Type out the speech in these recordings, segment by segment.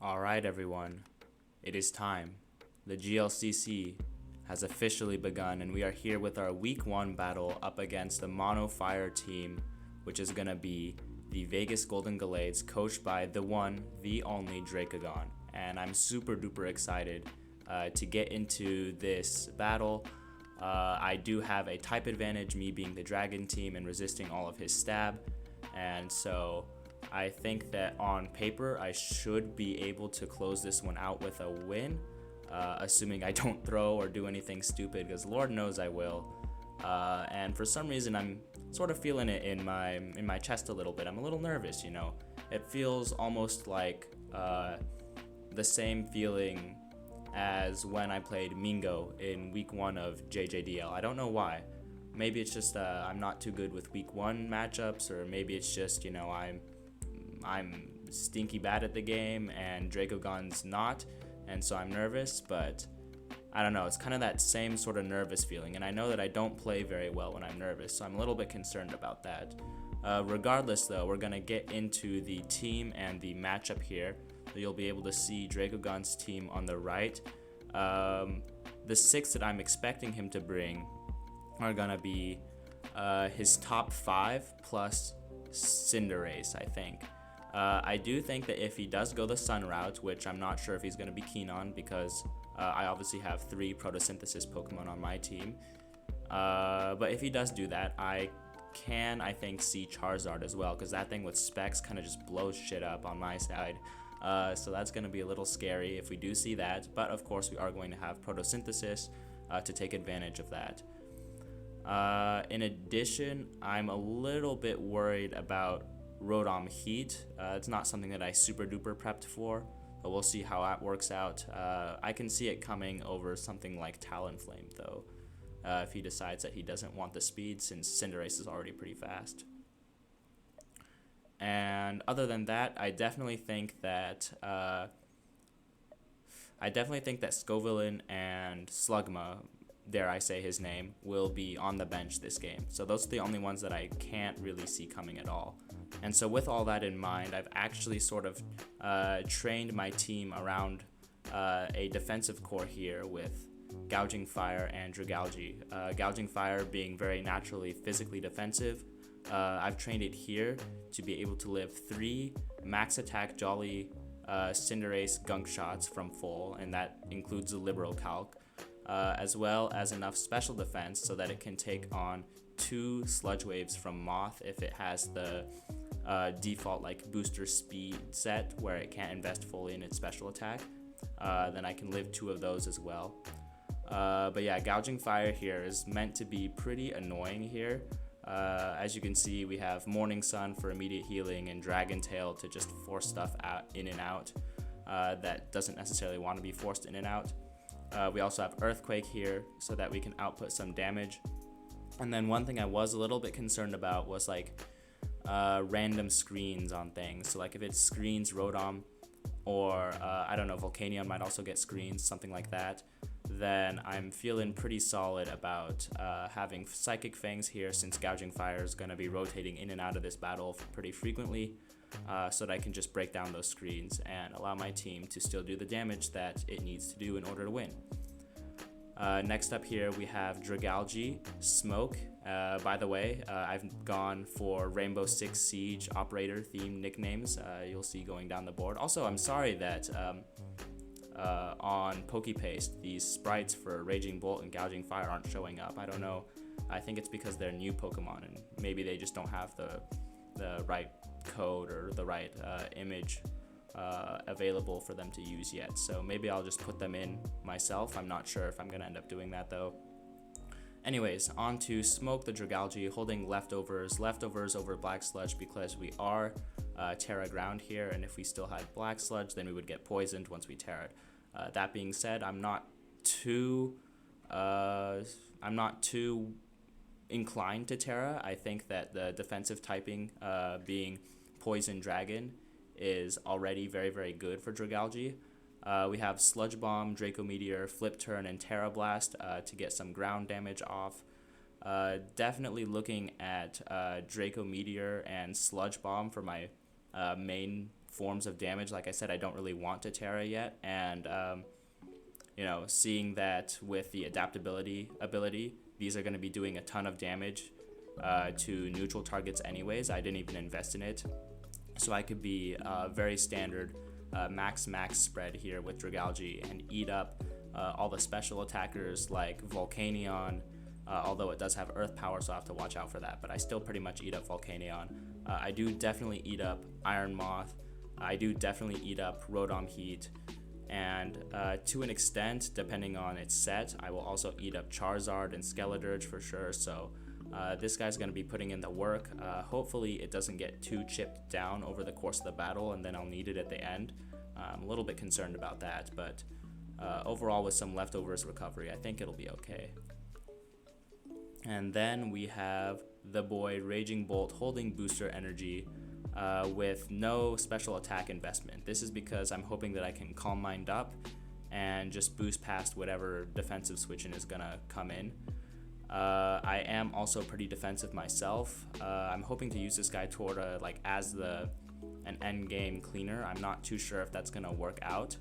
Alright, everyone, it is time. The GLCC has officially begun, and we are here with our Week 1 battle up against the Mono Fire team, which is going to be the Vegas Golden Gallades, coached by the one, the only Dracogon. And I'm super duper excited to get into this battle. I do have a type advantage, me being the Dragon team and resisting all of his stab, and so I think that on paper I should be able to close this one out with a win, assuming I don't throw or do anything stupid, because Lord knows I will. And for some reason I'm sort of feeling it in my chest a little bit. I'm a little nervous, you know. It feels almost like the same feeling as when I played Mingo in week 1 of JJDL. I don't know why. Maybe it's just I'm not too good with week 1 matchups, or maybe it's just, you know, I'm stinky bad at the game and Dracogon's not, and so I'm nervous. But I don't know, it's kind of that same sort of nervous feeling, and I know that I don't play very well when I'm nervous, so I'm a little bit concerned about that. Regardless though, we're going to get into the team and the matchup here. You'll be able to see Dracogon's team on the right. The 6 that I'm expecting him to bring are going to be his top 5 plus Cinderace, I think. I do think that if he does go the Sun route, which I'm not sure if he's going to be keen on, because I obviously have 3 photosynthesis Pokemon on my team. But if he does do that, I think, see Charizard as well, because that thing with Specs kind of just blows shit up on my side. So that's going to be a little scary if we do see that. But of course, we are going to have photosynthesis to take advantage of that. In addition, I'm a little bit worried about Rotom Heat. It's not something that I super duper prepped for, but we'll see how that works out. I can see it coming over something like Talonflame though, if he decides that he doesn't want the speed, since Cinderace is already pretty fast. And other than that, I definitely think that Scovillain and Slugma, dare I say his name, will be on the bench this game. So those are the only ones that I can't really see coming at all. And so with all that in mind, I've actually sort of trained my team around a defensive core here with Gouging Fire and Dragalge. Gouging Fire being very naturally physically defensive. I've trained it here to be able to live 3 max attack Jolly Cinderace gunk shots from full, and that includes the Liberal Calc, as well as enough special defense so that it can take on 2 Sludge Waves from Moth if it has the default like booster speed set where it can't invest fully in its special attack. Then I can live 2 of those as well. But yeah, Gouging Fire here is meant to be pretty annoying here. As you can see, we have Morning Sun for immediate healing and Dragon Tail to just force stuff out in and out that doesn't necessarily want to be forced in and out. We also have Earthquake here so that we can output some damage. And then one thing I was a little bit concerned about was like random screens on things. So like if it screens Rotom, or I don't know, Volcanion might also get screens, something like that, then I'm feeling pretty solid about having Psychic Fangs here, since Gouging Fire is going to be rotating in and out of this battle pretty frequently, so that I can just break down those screens and allow my team to still do the damage that it needs to do in order to win. Next up here we have Dragalge, Smoke. By the way, I've gone for Rainbow Six Siege operator themed nicknames, you'll see going down the board. Also, I'm sorry that on PokePaste, these sprites for Raging Bolt and Gouging Fire aren't showing up. I don't know. I think it's because they're new Pokemon and maybe they just don't have the right code or the right image available for them to use yet. So maybe I'll just put them in myself. I'm not sure if I'm going to end up doing that though. Anyways, on to Smoke the Dragalge, holding leftovers over Black Sludge, because we are Terra Ground here, and if we still had Black Sludge, then we would get poisoned once we Terra it. That being said, I'm not too inclined to Terra. I think that the defensive typing, being Poison Dragon, is already very, very good for Dragalge. We have Sludge Bomb, Draco Meteor, Flip Turn, and Terra Blast to get some ground damage off. Definitely looking at Draco Meteor and Sludge Bomb for my main forms of damage. Like I said, I don't really want to Terra yet, and seeing that with the adaptability ability, these are going to be doing a ton of damage to neutral targets anyways. I didn't even invest in it, so I could be very standard max spread here with Dragalge and eat up all the special attackers like Volcanion, although it does have earth power, so I have to watch out for that, but I still pretty much eat up Volcanion. I do definitely eat up Iron Moth. I do definitely eat up Rotom Heat, and to an extent, depending on its set, I will also eat up Charizard and Skeledirge for sure. So this guy's going to be putting in the work. Hopefully it doesn't get too chipped down over the course of the battle, and then I'll need it at the end. I'm a little bit concerned about that, but overall with some leftovers recovery, I think it'll be okay. And then we have the boy Raging Bolt holding booster energy with no special attack investment. This is because I'm hoping that I can Calm Mind up and just boost past whatever defensive switching is gonna come in. I am also pretty defensive myself. I'm hoping to use this guy toward as an end game cleaner. I'm not too sure if that's gonna work out,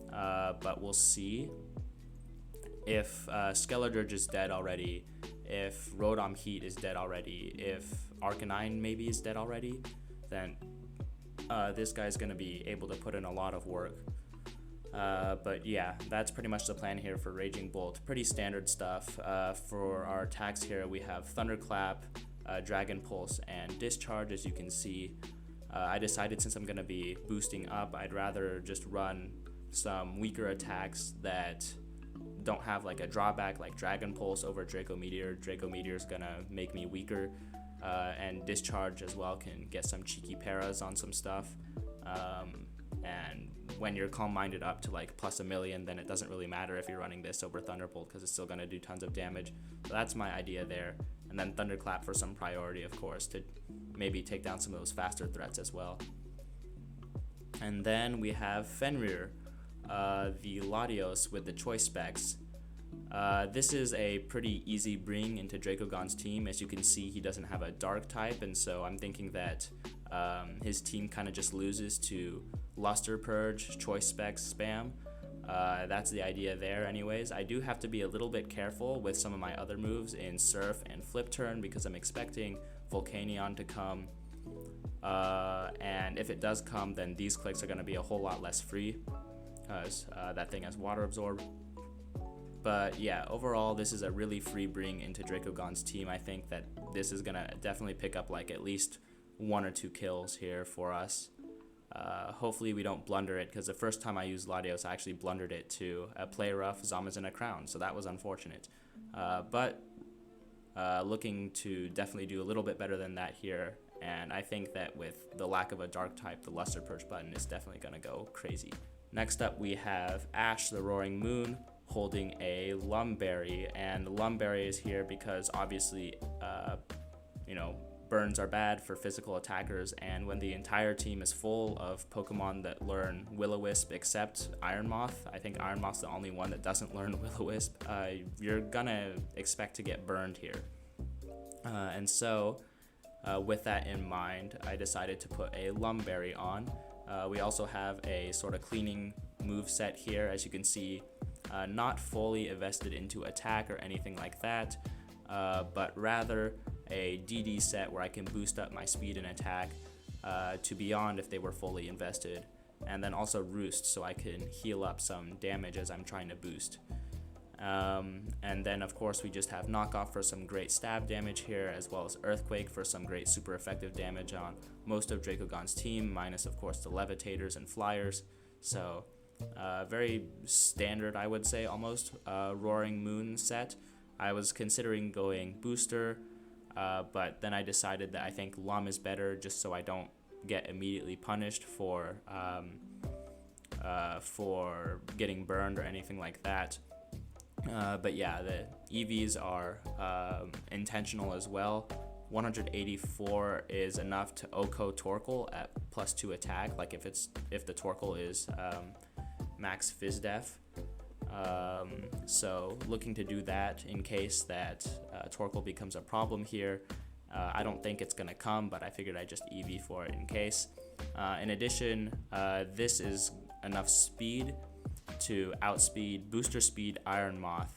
but we'll see. If Skeledirge is dead already, if Rotom Heat is dead already, if Arcanine maybe is dead already, then this guy's going to be able to put in a lot of work. But yeah, that's pretty much the plan here for Raging Bolt. Pretty standard stuff. For our attacks here, we have Thunderclap, Dragon Pulse, and Discharge, as you can see. I decided since I'm going to be boosting up, I'd rather just run some weaker attacks that don't have like a drawback, like Dragon Pulse over Draco Meteor. Draco Meteor is gonna make me weaker, and Discharge as well can get some cheeky paras on some stuff. And when you're calm-minded up to like plus 1,000,000, then it doesn't really matter if you're running this over Thunderbolt because it's still gonna do tons of damage. So that's my idea there. And then Thunderclap for some priority, of course, to maybe take down some of those faster threats as well. And then we have Fenrir, the Latios with the choice specs. This is a pretty easy bring into Dracogon's team. As you can see, he doesn't have a dark type, and so I'm thinking that his team kind of just loses to Luster Purge, choice specs spam. That's the idea there anyways. I do have to be a little bit careful with some of my other moves in Surf and Flip Turn because I'm expecting Volcanion to come. And if it does come, then these clicks are going to be a whole lot less free because that thing has Water Absorb. But yeah, overall, this is a really free bring into Dracogon's team. I think that this is going to definitely pick up like at least 1 or 2 kills here for us. Hopefully we don't blunder it, because the first time I used Latios, I actually blundered it to a Play Rough, Zamazin, a Crown, so that was unfortunate. But looking to definitely do a little bit better than that here, and I think that with the lack of a dark type, the Luster Purge button is definitely going to go crazy. Next up we have Ash the Roaring Moon holding a Lumberry, and the Lumberry is here because obviously burns are bad for physical attackers, and when the entire team is full of Pokemon that learn Will-O-Wisp except Iron Moth, I think Iron Moth's the only one that doesn't learn Will-O-Wisp, you're gonna expect to get burned here. And so with that in mind, I decided to put a Lumberry on. We also have a sort of cleaning move set here, as you can see, not fully invested into attack or anything like that, but rather a DD set where I can boost up my speed and attack to beyond if they were fully invested, and then also Roost so I can heal up some damage as I'm trying to boost. And then of course we just have Knockoff for some great stab damage here, as well as Earthquake for some great super effective damage on most of Dracogon's team, minus of course the Levitators and Flyers. So very standard, I would say, almost Roaring Moon set. I was considering going Booster, but then I decided that I think Lum is better, just so I don't get immediately punished for getting burned or anything like that. But yeah, the EVs are intentional as well. 184 is enough to OHKO Torkoal at +2 attack, like if the Torkoal is max Fizdef. So looking to do that in case that Torkoal becomes a problem here. I don't think it's gonna come, but I figured I'd just EV for it in case. In addition, this is enough speed to outspeed Booster Speed Iron Moth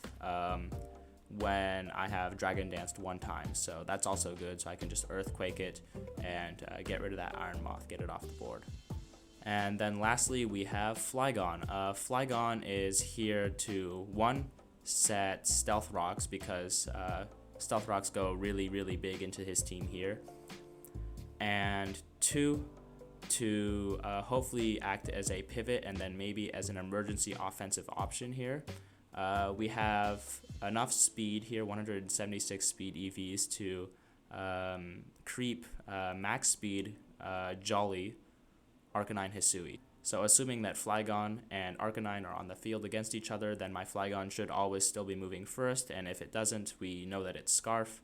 when I have Dragon Danced one time. So that's also good, so I can just Earthquake it and get rid of that Iron Moth, get it off the board. And then lastly, we have Flygon. Flygon is here to, 1, set Stealth Rocks, because Stealth Rocks go really, really big into his team here. And 2, to hopefully act as a pivot and then maybe as an emergency offensive option here. We have enough speed here, 176 speed EVs, to creep max speed Jolly Arcanine Hisui. So assuming that Flygon and Arcanine are on the field against each other, then my Flygon should always still be moving first, and if it doesn't, we know that it's Scarf.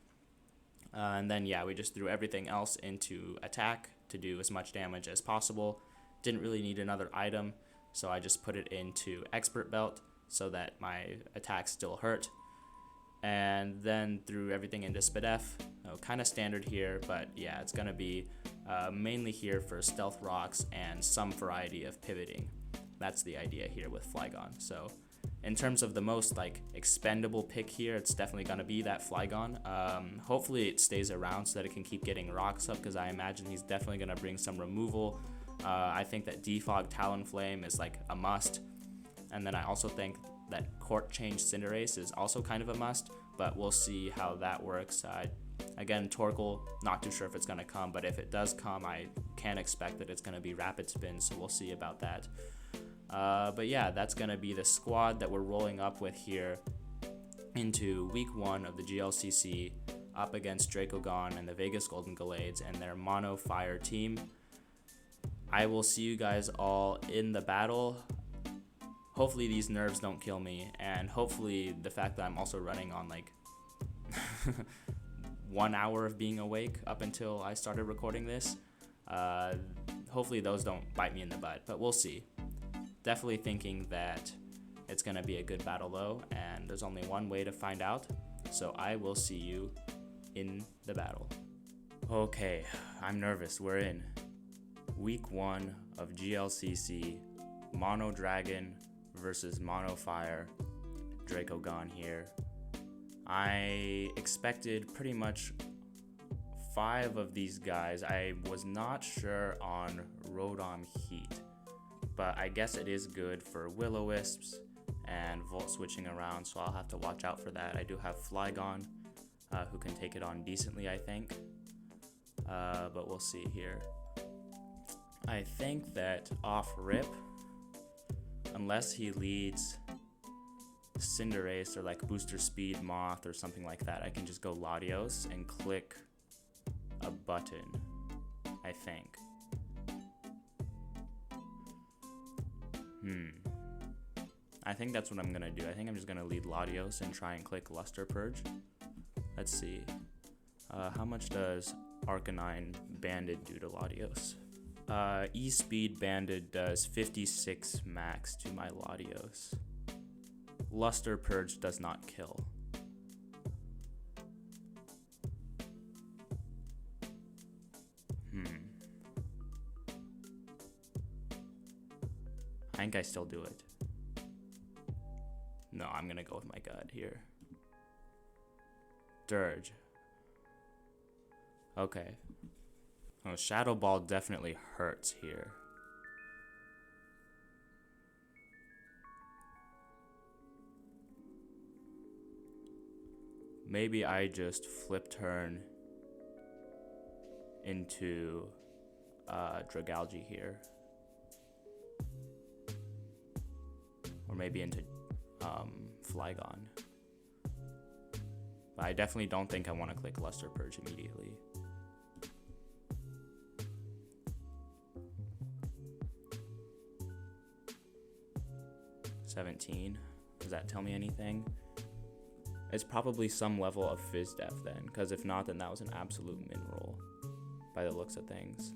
And then yeah, we just threw everything else into attack to do as much damage as possible. Didn't really need another item, so I just put it into Expert Belt so that my attacks still hurt. And then threw everything into Spadef. Kind of standard here, but yeah, it's going to be mainly here for Stealth Rocks and some variety of pivoting. That's the idea here with Flygon. So in terms of the most expendable pick here, it's definitely going to be that Flygon. Hopefully it stays around so that it can keep getting rocks up, because I imagine he's definitely going to bring some removal. I think that Defog Talonflame is a must. And then I also think that Court Change Cinderace is also kind of a must, but we'll see how that works. Again, Torkoal, not too sure if it's going to come, but if it does come, I can't expect that it's going to be Rapid Spin, so we'll see about that. But yeah, that's going to be the squad that we're rolling up with here into week 1 of the GLCC up against Dracogon and the Vegas Golden Gallades and their Mono Fire team. I will see you guys all in the battle. Hopefully these nerves don't kill me, and hopefully the fact that I'm also running on 1 hour of being awake up until I started recording this, hopefully those don't bite me in the butt, but we'll see. Definitely thinking that it's going to be a good battle though, and there's only one way to find out, so I will see you in the battle. Okay, I'm nervous. We're in week 1 of GLCC, Mono Dragon versus Mono Fire Dracogon here. I expected pretty much 5 of these guys. I was not sure on Rotom Heat, but I guess it is good for Will-O-Wisps and Volt switching around, so I'll have to watch out for that. I do have Flygon, who can take it on decently, I think, but we'll see here. I think that off rip, unless he leads Cinderace or Booster Speed Moth or something like that, I can just go Latios and click a button, I think. I think that's what I'm gonna do. I think I'm just gonna lead Latios and try and click Luster Purge. Let's see. How much does Arcanine Banded do to Latios? E-Speed Banded does 56 max to my Latios. Luster Purge does not kill. I think I still do it. No, I'm gonna go with my gut here. Dirge. Okay. Oh, Shadow Ball definitely hurts here. Maybe I just flip turn into Dragalge here. Or maybe into Flygon. But I definitely don't think I want to click Luster Purge immediately. $17. Does that tell me anything? It's probably some level of Fizz Def then, because if not, then that was an absolute min roll by the looks of things.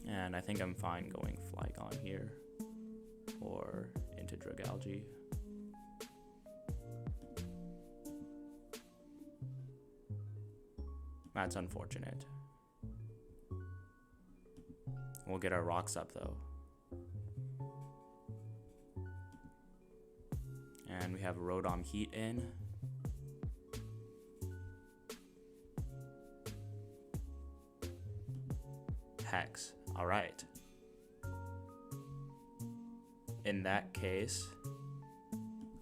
And I think I'm fine going Flygon here or into Dragalge. That's unfortunate. We'll get our rocks up though. And we have Rotom Heat in. Hex. Alright. In that case,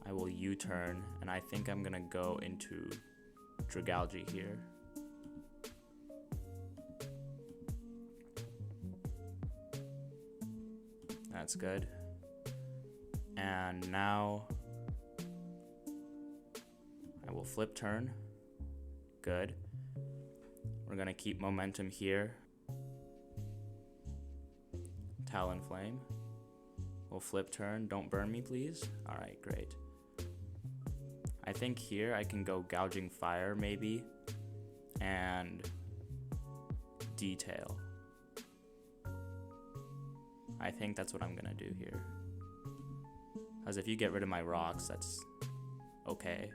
I will U-turn, and I think I'm gonna go into Dragalge here. That's good. And now I will flip turn. Good. We're gonna keep momentum here. Talonflame. We'll flip turn. Don't burn me, please. Alright, great. I think here I can go Gouging Fire, maybe, and Detail. I think that's what I'm gonna do here. Because if you get rid of my rocks, that's okay.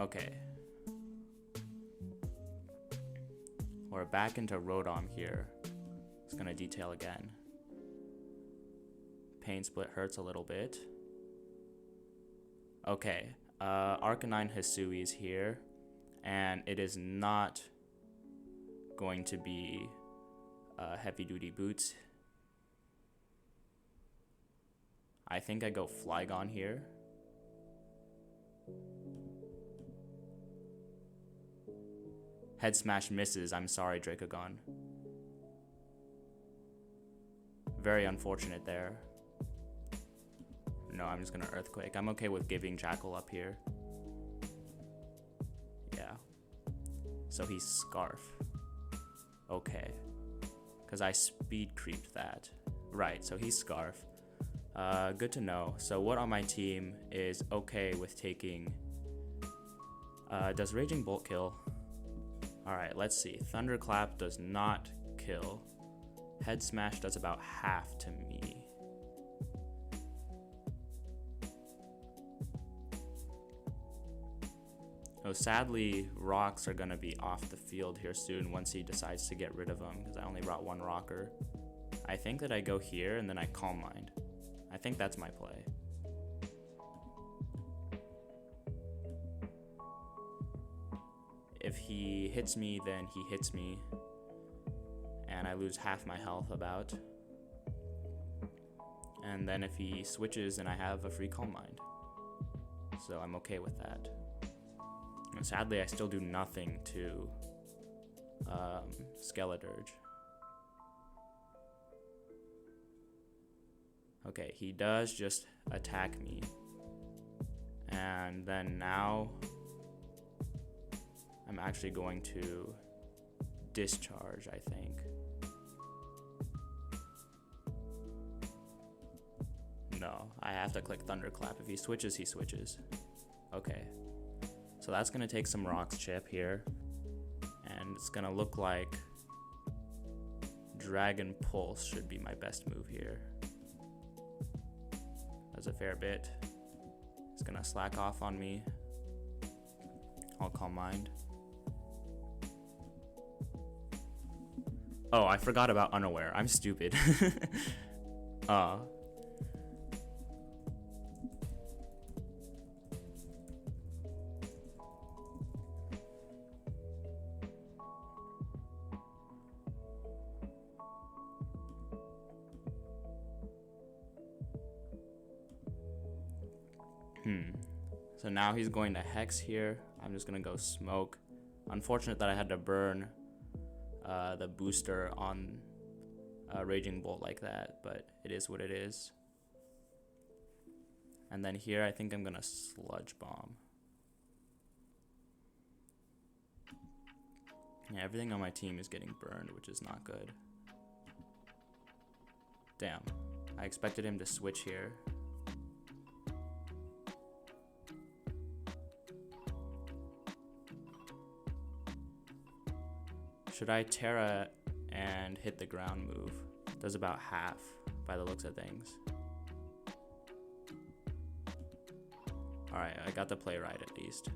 Okay. We're back into Rotom here. It's gonna Detail again. Pain Split hurts a little bit. Okay, Arcanine Hisui is here, and it is not going to be heavy duty boots. I think I go Flygon here. Head Smash misses. I'm sorry, Dracogon. Very unfortunate there. No, I'm just gonna Earthquake. I'm okay with giving Jackal up here. Yeah. So he's Scarf. Okay. Because I speed creeped that. Right, so he's Scarf. Good to know. So what on my team is okay with taking... does Raging Bolt kill? Alright, let's see. Thunderclap does not kill. Head Smash does about half to me. Oh, sadly, rocks are going to be off the field here soon once he decides to get rid of them, because I only brought one rocker. I think that I go here and then I Calm Mind. I think that's my play. If he hits me, then he hits me, and I lose half my health about. And then if he switches, then I have a free Calm Mind. So I'm okay with that. And sadly, I still do nothing to Skeledirge. Okay, he does just attack me. And then now I'm actually going to Discharge, I think. No, I have to click Thunderclap. If he switches, he switches. Okay. So that's going to take some Rocks Chip here. And it's going to look like Dragon Pulse should be my best move here. That's a fair bit. It's going to slack off on me. I'll Calm Mind. Oh, I forgot about Unaware. I'm stupid. So now he's going to Hex here. I'm just going to go Smoke. Unfortunate that I had to burn the booster on Raging Bolt like that, but it is what it is. And then here I think I'm going to Sludge Bomb. Yeah, everything on my team is getting burned, which is not good. Damn. I expected him to switch here. Should I Terra and hit the ground move? Does about half by the looks of things. Alright, I got the play right at least.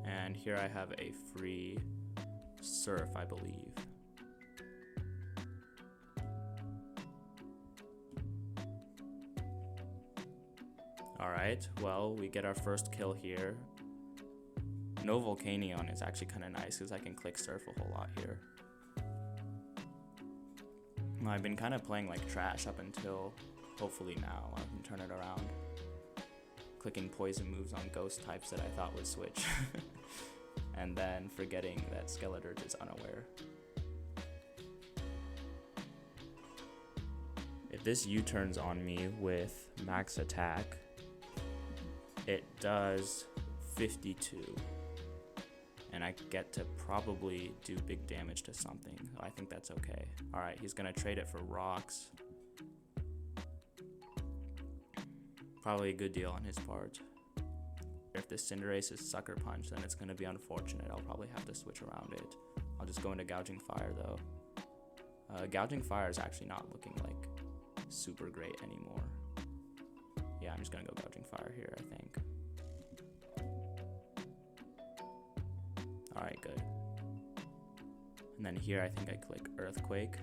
And here I have a free surf, I believe. Alright, well, we get our first kill here. No Volcanion is actually kind of nice because I can click surf a whole lot here. I've been kind of playing like trash up until hopefully now I can turn it around. Clicking poison moves on ghost types that I thought would switch. And then forgetting that Skeledirge is unaware. If this U-turns on me with max attack, it does 52. And I get to probably do big damage to something. I think that's okay. Alright, he's gonna trade it for rocks. Probably a good deal on his part. If this Cinderace is Sucker Punch, then it's gonna be unfortunate. I'll probably have to switch around it. I'll just go into Gouging Fire though. Gouging Fire is actually not looking like super great anymore. Yeah, I'm just gonna go Gouging Fire here, I think. Alright, good. And then here I think I click Earthquake.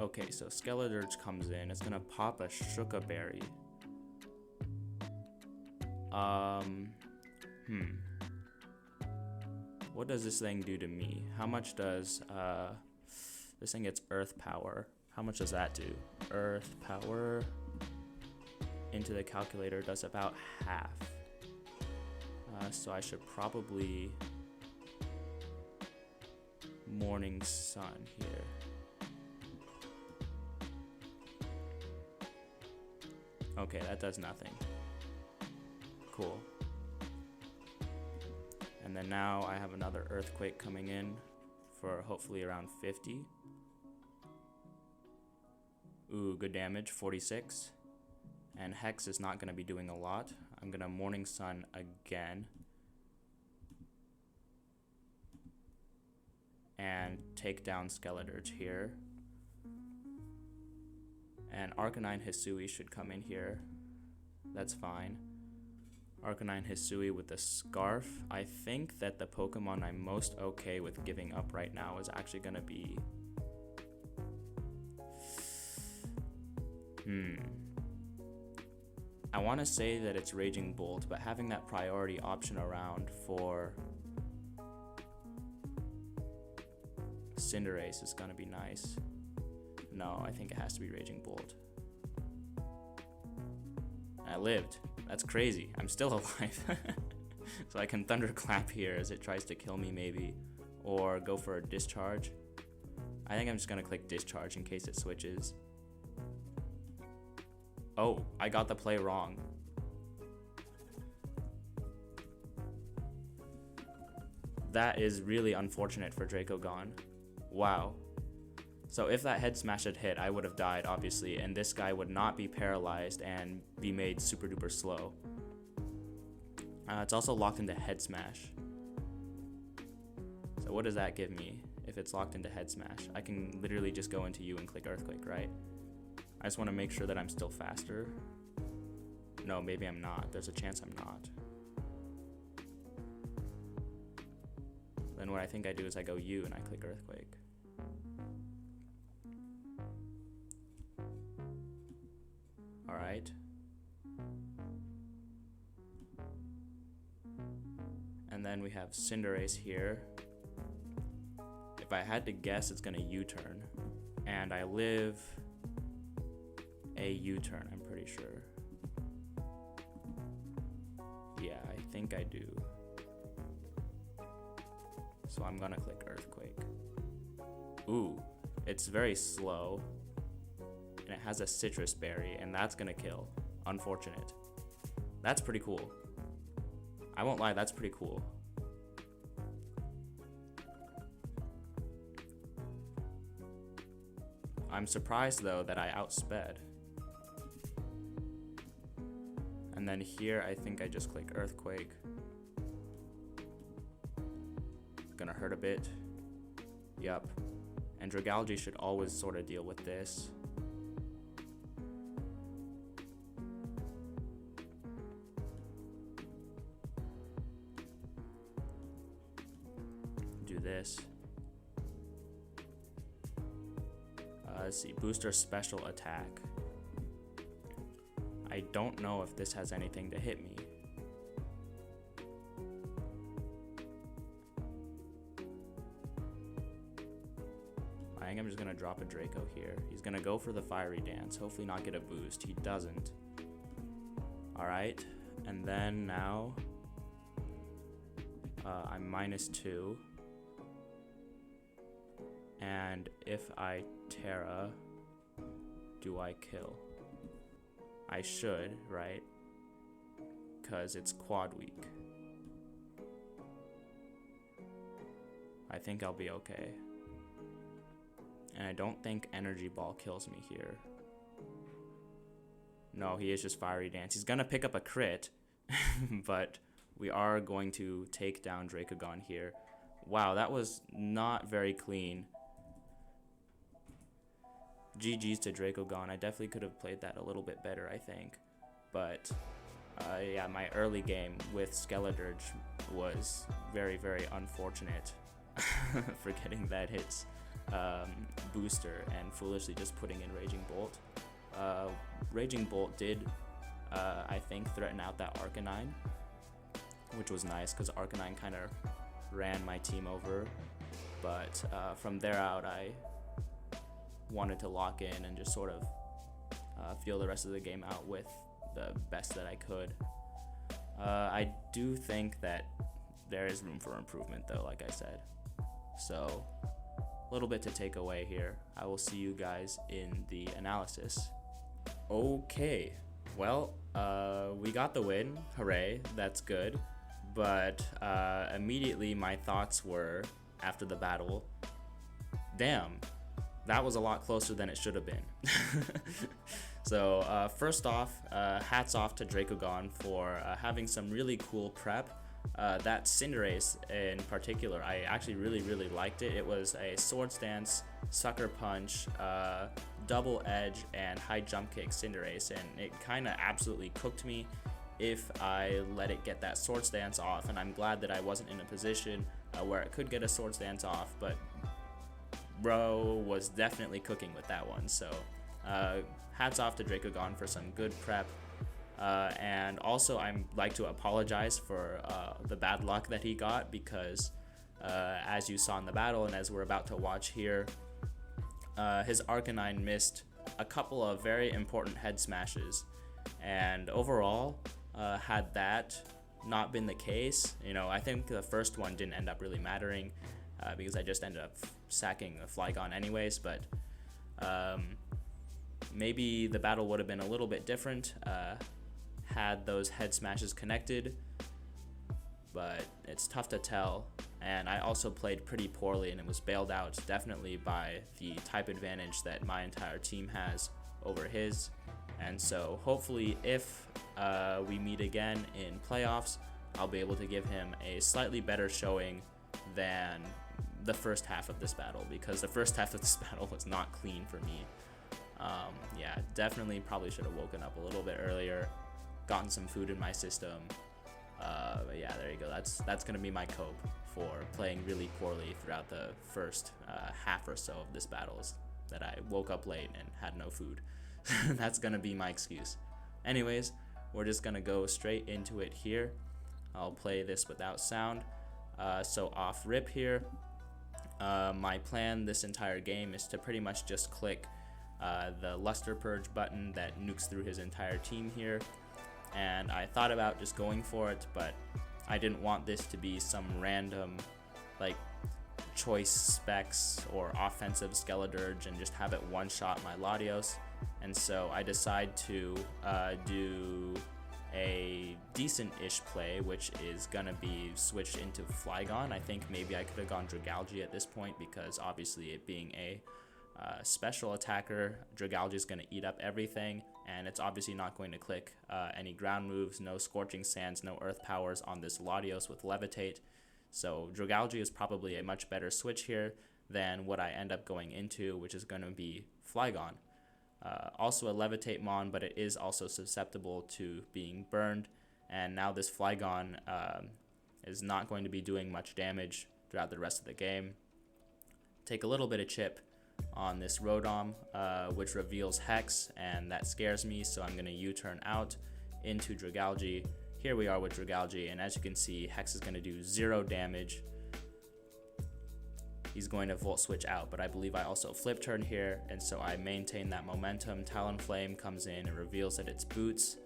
Okay, so Skeledirge comes in. It's gonna pop a Shuka Berry. What does this thing do to me? How much does this thing gets Earth Power? How much does that do? Earth Power into the calculator does about half. So I should probably Morning Sun here. Okay, that does nothing. Cool. And then now I have another Earthquake coming in for hopefully around 50. Ooh, good damage, 46. And Hex is not going to be doing a lot. I'm going to Morning Sun again. And take down Skeledirge here. And Arcanine Hisui should come in here. That's fine. Arcanine Hisui with the Scarf. I think that the Pokemon I'm most okay with giving up right now is actually going to be... I want to say that it's Raging Bolt, but having that priority option around for Cinderace is going to be nice. No, I think it has to be Raging Bolt. I lived. That's crazy. I'm still alive. So I can Thunderclap here as it tries to kill me maybe. Or go for a Discharge. I think I'm just going to click Discharge in case it switches. Oh, I got the play wrong. That is really unfortunate for Dracogon. Wow. So if that Head Smash had hit, I would have died, obviously, and this guy would not be paralyzed and be made super duper slow. It's also locked into Head Smash. So what does that give me if it's locked into Head Smash? I can literally just go into you and click Earthquake, right? I just want to make sure that I'm still faster. No, maybe I'm not. There's a chance I'm not. Then what I think I do is I go U and I click Earthquake. Alright. And then we have Cinderace here. If I had to guess, it's gonna U-turn. And I live a U-turn, I'm pretty sure. Yeah, I think I do. So I'm gonna click Earthquake. Ooh, it's very slow. And it has a Citrus Berry, and that's gonna kill. Unfortunate. That's pretty cool. I won't lie, that's pretty cool. I'm surprised though that I outsped. And then here I think I just click Earthquake. gonna hurt a bit. Yep. And Dragalge should always sort of deal with this. Do this. Let's see, booster special attack. I don't know if this has anything to hit me. I think I'm just gonna drop a Draco here. He's gonna go for the Fiery Dance, hopefully not get a boost. He doesn't. Alright, and then now I'm -2. And if I Terra, do I kill? I should, right? Because it's quad weak. I think I'll be okay. And I don't think Energy Ball kills me here. No, he is just Fiery Dance. He's gonna pick up a crit, but we are going to take down Dracogon here. Wow, that was not very clean. GG's to Dracogon. I definitely could have played that a little bit better, I think. But yeah, my early game with Skeledirge was very, very unfortunate for getting that hits booster and foolishly just putting in Raging Bolt. Raging Bolt did, I think, threaten out that Arcanine, which was nice because Arcanine kind of ran my team over. But from there out, I wanted to lock in and just sort of feel the rest of the game out with the best that I could. I do think that there is room for improvement though, like I said. So a little bit to take away here. I will see you guys in the analysis. Okay, well, we got the win. Hooray, that's good. But immediately my thoughts were, after the battle, damn, that was a lot closer than it should have been. So first off, hats off to Dracogon for having some really cool prep. That Cinderace in particular, I actually really liked it. It was a Sword Stance, Sucker Punch, Double Edge, and High Jump Kick Cinderace, and it kind of absolutely cooked me if I let it get that Sword Stance off, and I'm glad that I wasn't in a position where it could get a Sword Stance off, but bro was definitely cooking with that one. So hats off to Dracogon for some good prep. And also I'd like to apologize for the bad luck that he got, because as you saw in the battle and as we're about to watch here, his Arcanine missed a couple of very important head smashes, and overall had that not been the case, you know, I think the first one didn't end up really mattering because I just ended up sacking a Flygon anyways, but maybe the battle would have been a little bit different had those head smashes connected, but it's tough to tell. And I also played pretty poorly, and it was bailed out definitely by the type advantage that my entire team has over his. And so hopefully if we meet again in playoffs, I'll be able to give him a slightly better showing than the first half of this battle, because the first half of this battle was not clean for me. Yeah, definitely probably should have woken up a little bit earlier, gotten some food in my system. But yeah, there you go. That's gonna be my cope for playing really poorly throughout the first half or so of this battle, is that I woke up late and had no food. That's gonna be my excuse. Anyways, we're just gonna go straight into it here. I'll play this without sound. So off rip here, my plan this entire game is to pretty much just click the Luster Purge button that nukes through his entire team here. And I thought about just going for it, but I didn't want this to be some random like choice specs or offensive Skeledirge and just have it one-shot my Latios. And so I decide to do a decent-ish play, which is gonna be switched into Flygon. I think maybe I could have gone Dragalge at this point, because obviously it being a special attacker, Dragalge is going to eat up everything, and it's obviously not going to click any ground moves, no Scorching Sands, no Earth Powers on this Latios with Levitate. So Dragalge is probably a much better switch here than what I end up going into, which is going to be Flygon. Also a Levitate Mon, but it is also susceptible to being burned. And now this Flygon is not going to be doing much damage throughout the rest of the game. Take a little bit of chip on this Rotom, which reveals Hex, and that scares me, so I'm going to U-turn out into Dragalge. Here we are with Dragalge, and as you can see, Hex is going to do 0 damage. He's going to Volt Switch out, but I believe I also Flip Turn here, and so I maintain that momentum. Talonflame comes in and reveals that it's Boots,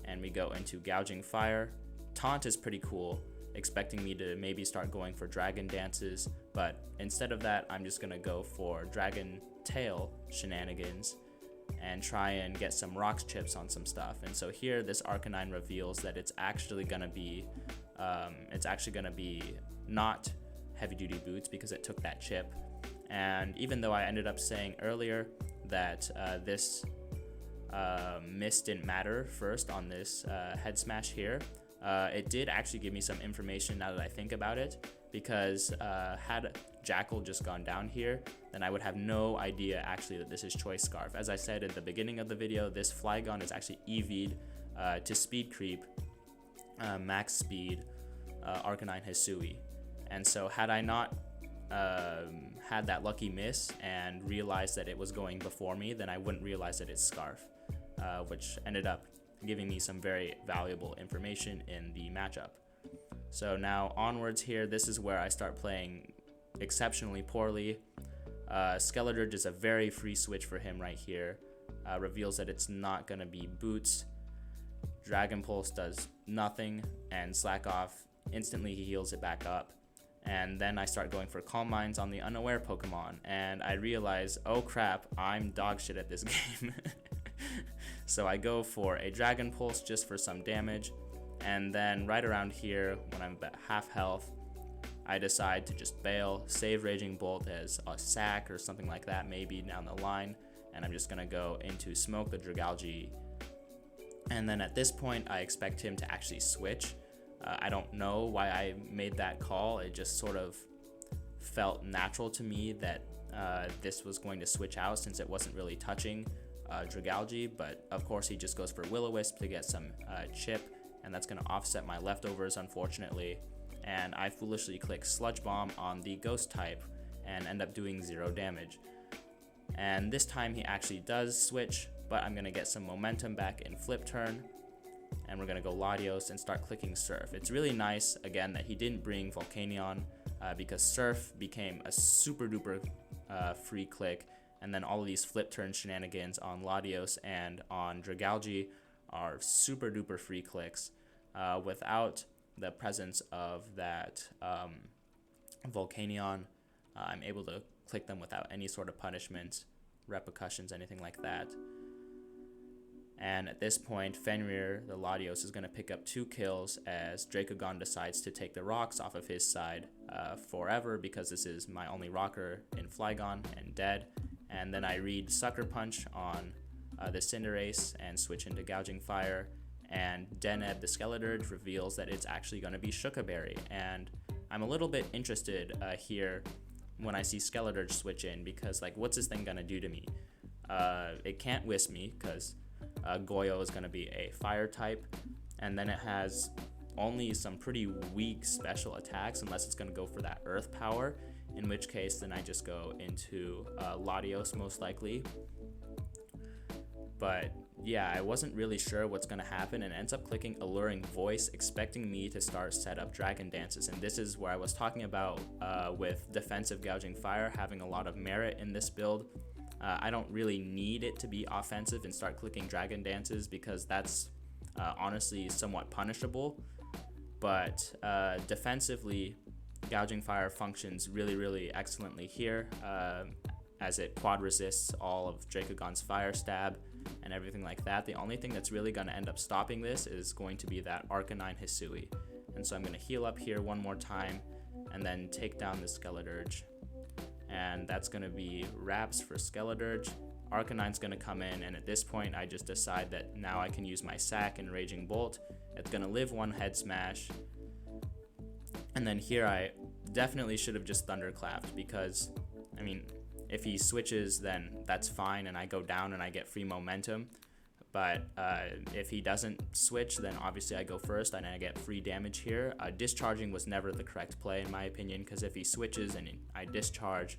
and we go into Gouging Fire. Taunt is pretty cool, expecting me to maybe start going for Dragon Dances, but instead of that, I'm just going to go for Dragon Tail shenanigans and try and get some Rocks chips on some stuff. And so here, this Arcanine reveals that it's actually going to be not Heavy Duty Boots because it took that chip. And even though I ended up saying earlier that this miss didn't matter first on this Head Smash here, it did actually give me some information now that I think about it, because had Jackal just gone down here, then I would have no idea actually that this is Choice Scarf. As I said at the beginning of the video, this Flygon is actually EV'd to Speed Creep, Max Speed, Arcanine Hisui. And so had I not had that lucky miss and realized that it was going before me, then I wouldn't realize that it's Scarf, which ended up giving me some very valuable information in the matchup. So now onwards here, this is where I start playing exceptionally poorly. Skeledirge is a very free switch for him right here. Reveals that it's not going to be Boots. Dragon Pulse does nothing, and Slack Off, instantly he heals it back up. And then I start going for Calm Minds on the unaware Pokemon, and I realize, oh crap, I'm dog shit at this game. So I go for a Dragon Pulse just for some damage, and then right around here, when I'm at half health, I decide to just bail, save Raging Bolt as a sack or something like that maybe down the line, and I'm just going to go into Smoke the Dragalge. And then at this point, I expect him to actually switch. I don't know why I made that call. It just sort of felt natural to me that this was going to switch out since it wasn't really touching Dragalge, but of course he just goes for Will-O-Wisp to get some chip, and that's going to offset my leftovers, unfortunately. And I foolishly click Sludge Bomb on the Ghost type and end up doing 0 damage. And this time he actually does switch, but I'm going to get some momentum back in Flip Turn, and we're going to go Latios and start clicking Surf. It's really nice, again, that he didn't bring Volcanion because Surf became a super duper free click, and then all of these Flip Turn shenanigans on Latios and on Dragalge are super duper free clicks. Without the presence of that Volcanion, I'm able to click them without any sort of punishment, repercussions, anything like that. And at this point, Fenrir, the Latios, is going to pick up 2 kills as Dracogon decides to take the rocks off of his side forever, because this is my only rocker in Flygon and dead. And then I read Sucker Punch on the Cinderace and switch into Gouging Fire. And Deneb, the Skeledirge, reveals that it's actually going to be Shukaberry. And I'm a little bit interested here when I see Skeledirge switch in, because, like, what's this thing going to do to me? It can't Wisp me, because Goyo is going to be a Fire type. And then it has only some pretty weak special attacks, unless it's going to go for that Earth Power, in which case then I just go into Latios most likely. But yeah, I wasn't really sure what's going to happen, and ends up clicking Alluring Voice, expecting me to start set up Dragon Dances. And this is where I was talking about with defensive Gouging Fire having a lot of merit in this build. I don't really need it to be offensive and start clicking Dragon Dances, because that's honestly somewhat punishable. But defensively, Gouging Fire functions really, really excellently here, as it quad resists all of Dracogon's Fire Stab and everything like that. The only thing that's really going to end up stopping this is going to be that Arcanine Hisui. And so I'm going to heal up here one more time and then take down the Skeledirge. And that's going to be Wraps for Skeledirge. Arcanine's going to come in, and at this point I just decide that now I can use my sack and Raging Bolt. It's going to live 1 Head Smash, And then here I definitely should have just thunderclapped because, I mean, if he switches, then that's fine and I go down and I get free momentum. But if he doesn't switch, then obviously I go first and I get free damage here. Discharging was never the correct play in my opinion, because if he switches and I discharge,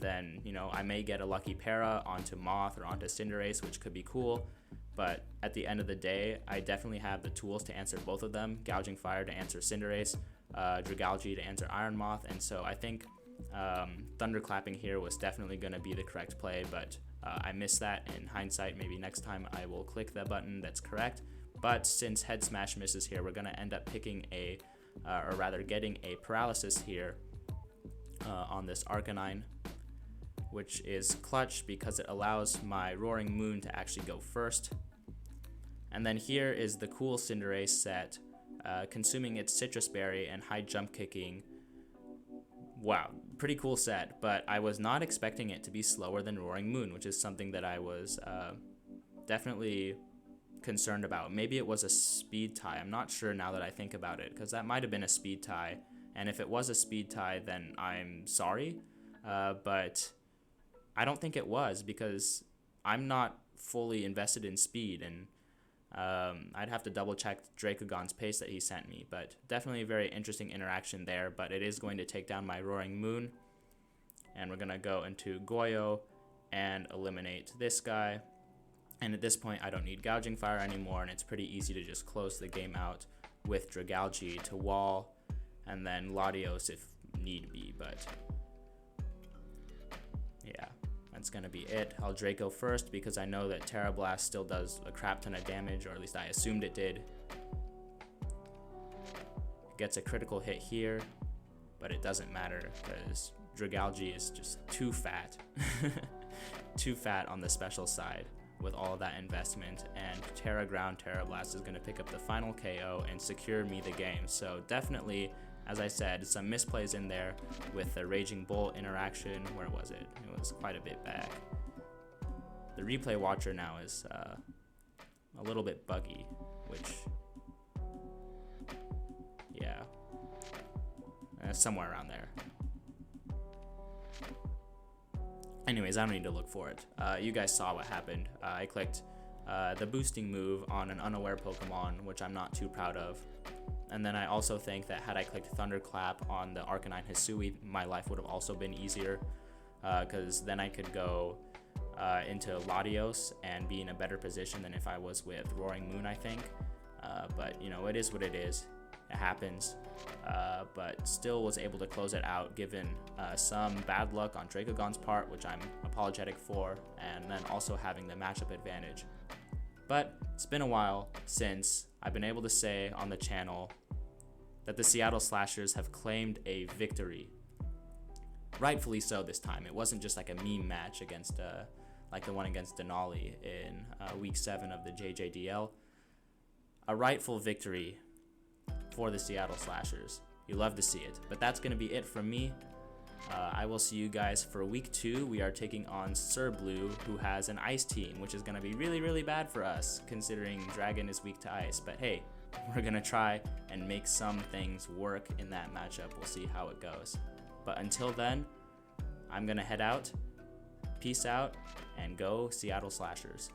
then, you know, I may get a lucky para onto Moth or onto Cinderace, which could be cool. But at the end of the day, I definitely have the tools to answer both of them. Gouging Fire to answer Cinderace, Dragalge to answer Iron Moth, and so I think thunderclapping here was definitely going to be the correct play, but I missed that in hindsight. Maybe next time I will click the button that's correct. But since Head Smash misses here, we're going to end up picking or rather getting a paralysis here on this Arcanine, which is clutch because it allows my Roaring Moon to actually go first. And then here is the cool Cinderace set, consuming its Citrus Berry and high jump kicking. Wow, pretty cool set, but I was not expecting it to be slower than Roaring Moon, which is something that I was definitely concerned about. Maybe it was a speed tie. I'm not sure now that I think about it, because that might have been a speed tie. And if it was a speed tie, then I'm sorry. But I don't think it was, because I'm not fully invested in speed, and I'd have to double check Dracogon's pace that he sent me, but definitely a very interesting interaction there. But it is going to take down my Roaring Moon, and we're going to go into Goyo and eliminate this guy. And at this point I don't need Gouging Fire anymore, and it's pretty easy to just close the game out with Dragalge to wall, and then Latios if need be. But yeah, that's gonna be it. I'll Draco first because I know that Terra Blast still does a crap ton of damage, or at least I assumed it did. Gets a critical hit here, but it doesn't matter because Dragalge is just too fat. Too fat on the special side with all of that investment, and Terra Ground Terra Blast is going to pick up the final KO and secure me the game. So definitely, as I said, some misplays in there with the Raging Bolt interaction. Where was it? It was quite a bit back. The replay watcher now is a little bit buggy, which, yeah, somewhere around there. Anyways, I don't need to look for it. You guys saw what happened. I clicked the boosting move on an unaware Pokemon, which I'm not too proud of. And then I also think that had I clicked Thunderclap on the Arcanine Hisui, my life would have also been easier, because then I could go into Latios and be in a better position than if I was with Roaring Moon, I think. But, you know, it is what it is. It happens. But still was able to close it out, given some bad luck on Dracogon's part, which I'm apologetic for, and then also having the matchup advantage. But it's been a while since I've been able to say on the channel that the Seattle Slashers have claimed a victory. Rightfully so this time. It wasn't just like a meme match against like the one against Denali in week 7 of the JJDL. A rightful victory for the Seattle Slashers. You love to see it. But that's going to be it from me. I will see you guys for week 2. We are taking on Sir Blue, who has an ice team, which is going to be really, really bad for us, considering Dragon is weak to ice. But hey, we're going to try and make some things work in that matchup. We'll see how it goes. But until then, I'm going to head out. Peace out, and go Seattle Slashers.